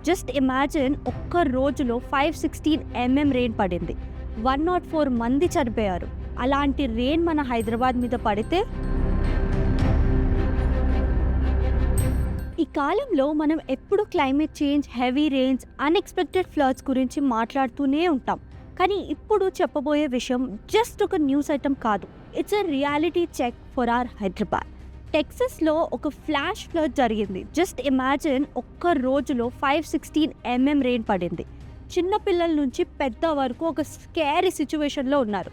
Just imagine ఒక్క రోజులో 516 rain పడింది. 104 మంది చనిపోయారు. అలాంటి రెయిన్ మన హైదరాబాద్ మీద పడితే ఈ కాలంలో మనం ఎప్పుడు climate change, heavy rains, unexpected floods గురించి మాట్లాడుతూనే ఉంటాం. కానీ ఇప్పుడు చెప్పబోయే విషయం జస్ట్ ఒక న్యూస్ ఐటమ్ కాదు. It's a reality check for our Hyderabad. టెక్సస్లో ఒక ఫ్లాష్ ఫ్లడ్ జరిగింది. జస్ట్ ఇమాజిన్ ఒక్క రోజులో 516 రెయిన్ పడింది. చిన్నపిల్లల నుంచి పెద్ద వరకు ఒక స్కేరీ సిచ్యువేషన్లో ఉన్నారు.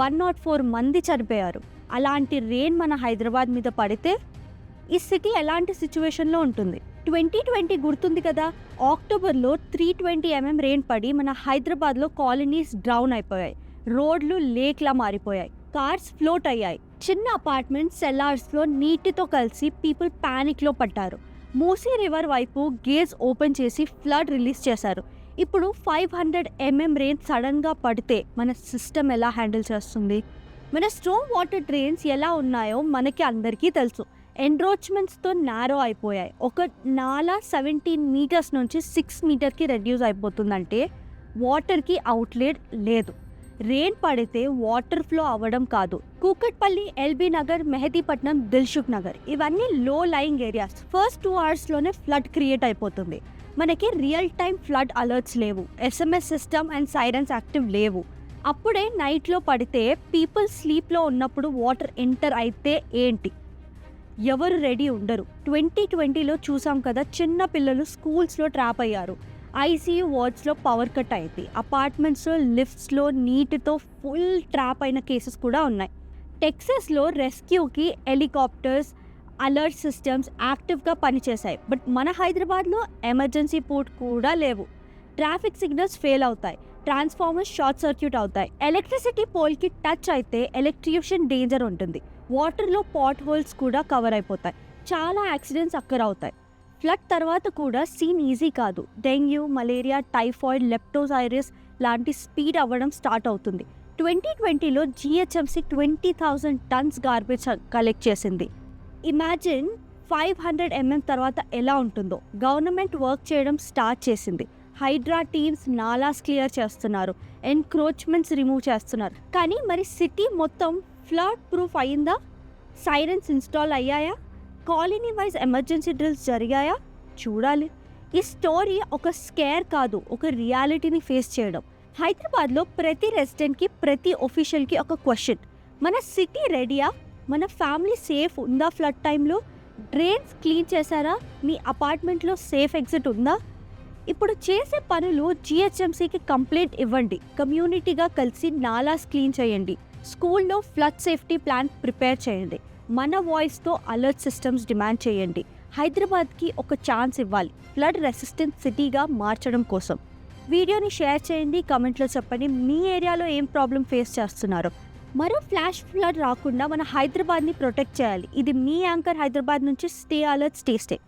104 మంది చనిపోయారు. అలాంటి రెయిన్ మన హైదరాబాద్ మీద పడితే ఈ సిటీ ఎలాంటి సిచ్యువేషన్లో ఉంటుంది? 2020 గుర్తుంది కదా, అక్టోబర్లో 320 రెయిన్ పడి మన హైదరాబాద్లో కాలనీస్ డ్రౌన్ అయిపోయాయి. రోడ్లు లేక్లా మారిపోయాయి. కార్స్ ఫ్లోట్ అయ్యాయి. చిన్న అపార్ట్మెంట్ సెల్లార్స్లో నీటితో కలిసి పీపుల్ ప్యానిక్లో పడ్డారు. మూసీ రివర్ వైపు గేట్స్ ఓపెన్ చేసి ఫ్లడ్ రిలీజ్ చేశారు. ఇప్పుడు 500 రెయిన్ సడన్గా పడితే మన సిస్టమ్ ఎలా హ్యాండిల్ చేస్తుంది? మన స్టోమ్ వాటర్ డ్రైన్స్ ఎలా ఉన్నాయో మనకి అందరికీ తెలుసు. ఎన్రోచ్మెంట్స్తో నారో అయిపోయాయి. ఒక నాలా 17 మీటర్స్ నుంచి 6 మీటర్కి రెడ్యూస్ అయిపోతుందంటే వాటర్కి అవుట్లెట్ లేదు. రెయిన్ పడితే వాటర్ ఫ్లో అవ్వడం కాదు. కూకట్పల్లి, ఎల్బీ నగర్, మెహదీపట్నం, దిల్సుఖ్ నగర్ ఇవన్నీ లో లయింగ్ ఏరియాస్. ఫస్ట్ 2 అవర్స్లోనే ఫ్లడ్ క్రియేట్ అయిపోతుంది. మనకి రియల్ టైం ఫ్లడ్ అలర్ట్స్ లేవు. SMS system and sirens active లేవు. అప్పుడే నైట్లో పడితే పీపుల్ స్లీప్లో ఉన్నప్పుడు వాటర్ ఎంటర్ అయితే ఏంటి? ఎవరు రెడీ ఉండరు. 2020లో చూసాం కదా, చిన్న పిల్లలు స్కూల్స్లో ట్రాప్ అయ్యారు. ICU వార్డ్స్లో పవర్ కట్ అయింది. అపార్ట్మెంట్స్లో లిఫ్ట్స్లో నీటితో ఫుల్ ట్రాప్ అయిన కేసెస్ కూడా ఉన్నాయి. టెక్సస్లో రెస్క్యూకి హెలికాప్టర్స్, అలర్ట్ సిస్టమ్స్ యాక్టివ్గా పనిచేశాయి. బట్ మన హైదరాబాద్లో ఎమర్జెన్సీ పోర్ట్ కూడా లేవు. ట్రాఫిక్ సిగ్నల్స్ ఫెయిల్ అవుతాయి. ట్రాన్స్ఫార్మర్స్ షార్ట్ సర్క్యూట్ అవుతాయి. ఎలక్ట్రిసిటీ పోల్కి టచ్ అయితే ఎలక్ట్రిషన్ డేంజర్ ఉంటుంది. వాటర్లో పాట్ హోల్స్ కూడా కవర్ అయిపోతాయి. చాలా యాక్సిడెంట్స్ అక్కర్ అవుతాయి. ఫ్లడ్ తర్వాత కూడా సీన్ ఈజీ కాదు. డెంగ్యూ, మలేరియా, టైఫాయిడ్, లెప్టోసైరస్ లాంటి స్పీడ్ అవ్వడం స్టార్ట్ అవుతుంది. 2020లో GHMC 20,000 టన్స్ గార్బేజ్ కలెక్ట్ చేసింది. ఇమాజిన్ 500 తర్వాత ఎలా ఉంటుందో. గవర్నమెంట్ వర్క్ చేయడం స్టార్ట్ చేసింది. హైడ్రా టీమ్స్ నాలాస్ క్లియర్ చేస్తున్నారు. ఎన్క్రోచ్మెంట్స్ రిమూవ్ చేస్తున్నారు. కానీ మరి సిటీ మొత్తం ఫ్లడ్ ప్రూఫ్ అయిందా? సైరన్స్ ఇన్స్టాల్ అయ్యాయా? కాలనీ వైజ్ ఎమర్జెన్సీ డ్రిల్స్ జరిగాయా? చూడాలి. ఈ స్టోరీ ఒక స్కేర్ కాదు, ఒక రియాలిటీని ఫేస్ చేయడం. హైదరాబాద్లో ప్రతి రెసిడెంట్కి, ప్రతి ఒఫీషియల్కి ఒక క్వశ్చన్: మన సిటీ రెడీయా? మన ఫ్యామిలీ సేఫ్ ఉందా? ఫ్లడ్ టైంలో డ్రైన్స్ క్లీన్ చేశారా? మీ అపార్ట్మెంట్లో సేఫ్ ఎగ్జిట్ ఉందా? ఇప్పుడు చేసే పనులు GHMCకి కంప్లైంట్ ఇవ్వండి. కమ్యూనిటీగా కలిసి నాలాస్ క్లీన్ చేయండి. స్కూల్లో ఫ్లడ్ సేఫ్టీ ప్లాన్ ప్రిపేర్ చేయండి. మన వాయిస్తో అలర్ట్ సిస్టమ్స్ డిమాండ్ చేయండి. హైదరాబాద్కి ఒక ఛాన్స్ ఇవ్వాలి ఫ్లడ్ రెసిస్టెంట్ సిటీగా మార్చడం కోసం. వీడియోని షేర్ చేయండి. కమెంట్లో చెప్పండి మీ ఏరియాలో ఏం ప్రాబ్లం ఫేస్ చేస్తున్నారో. మరో ఫ్లాష్ ఫ్లడ్ రాకుండా మన హైదరాబాద్ని ప్రొటెక్ట్ చేయాలి. ఇది మీ యాంకర్ హైదరాబాద్ నుంచి. Stay alert, stay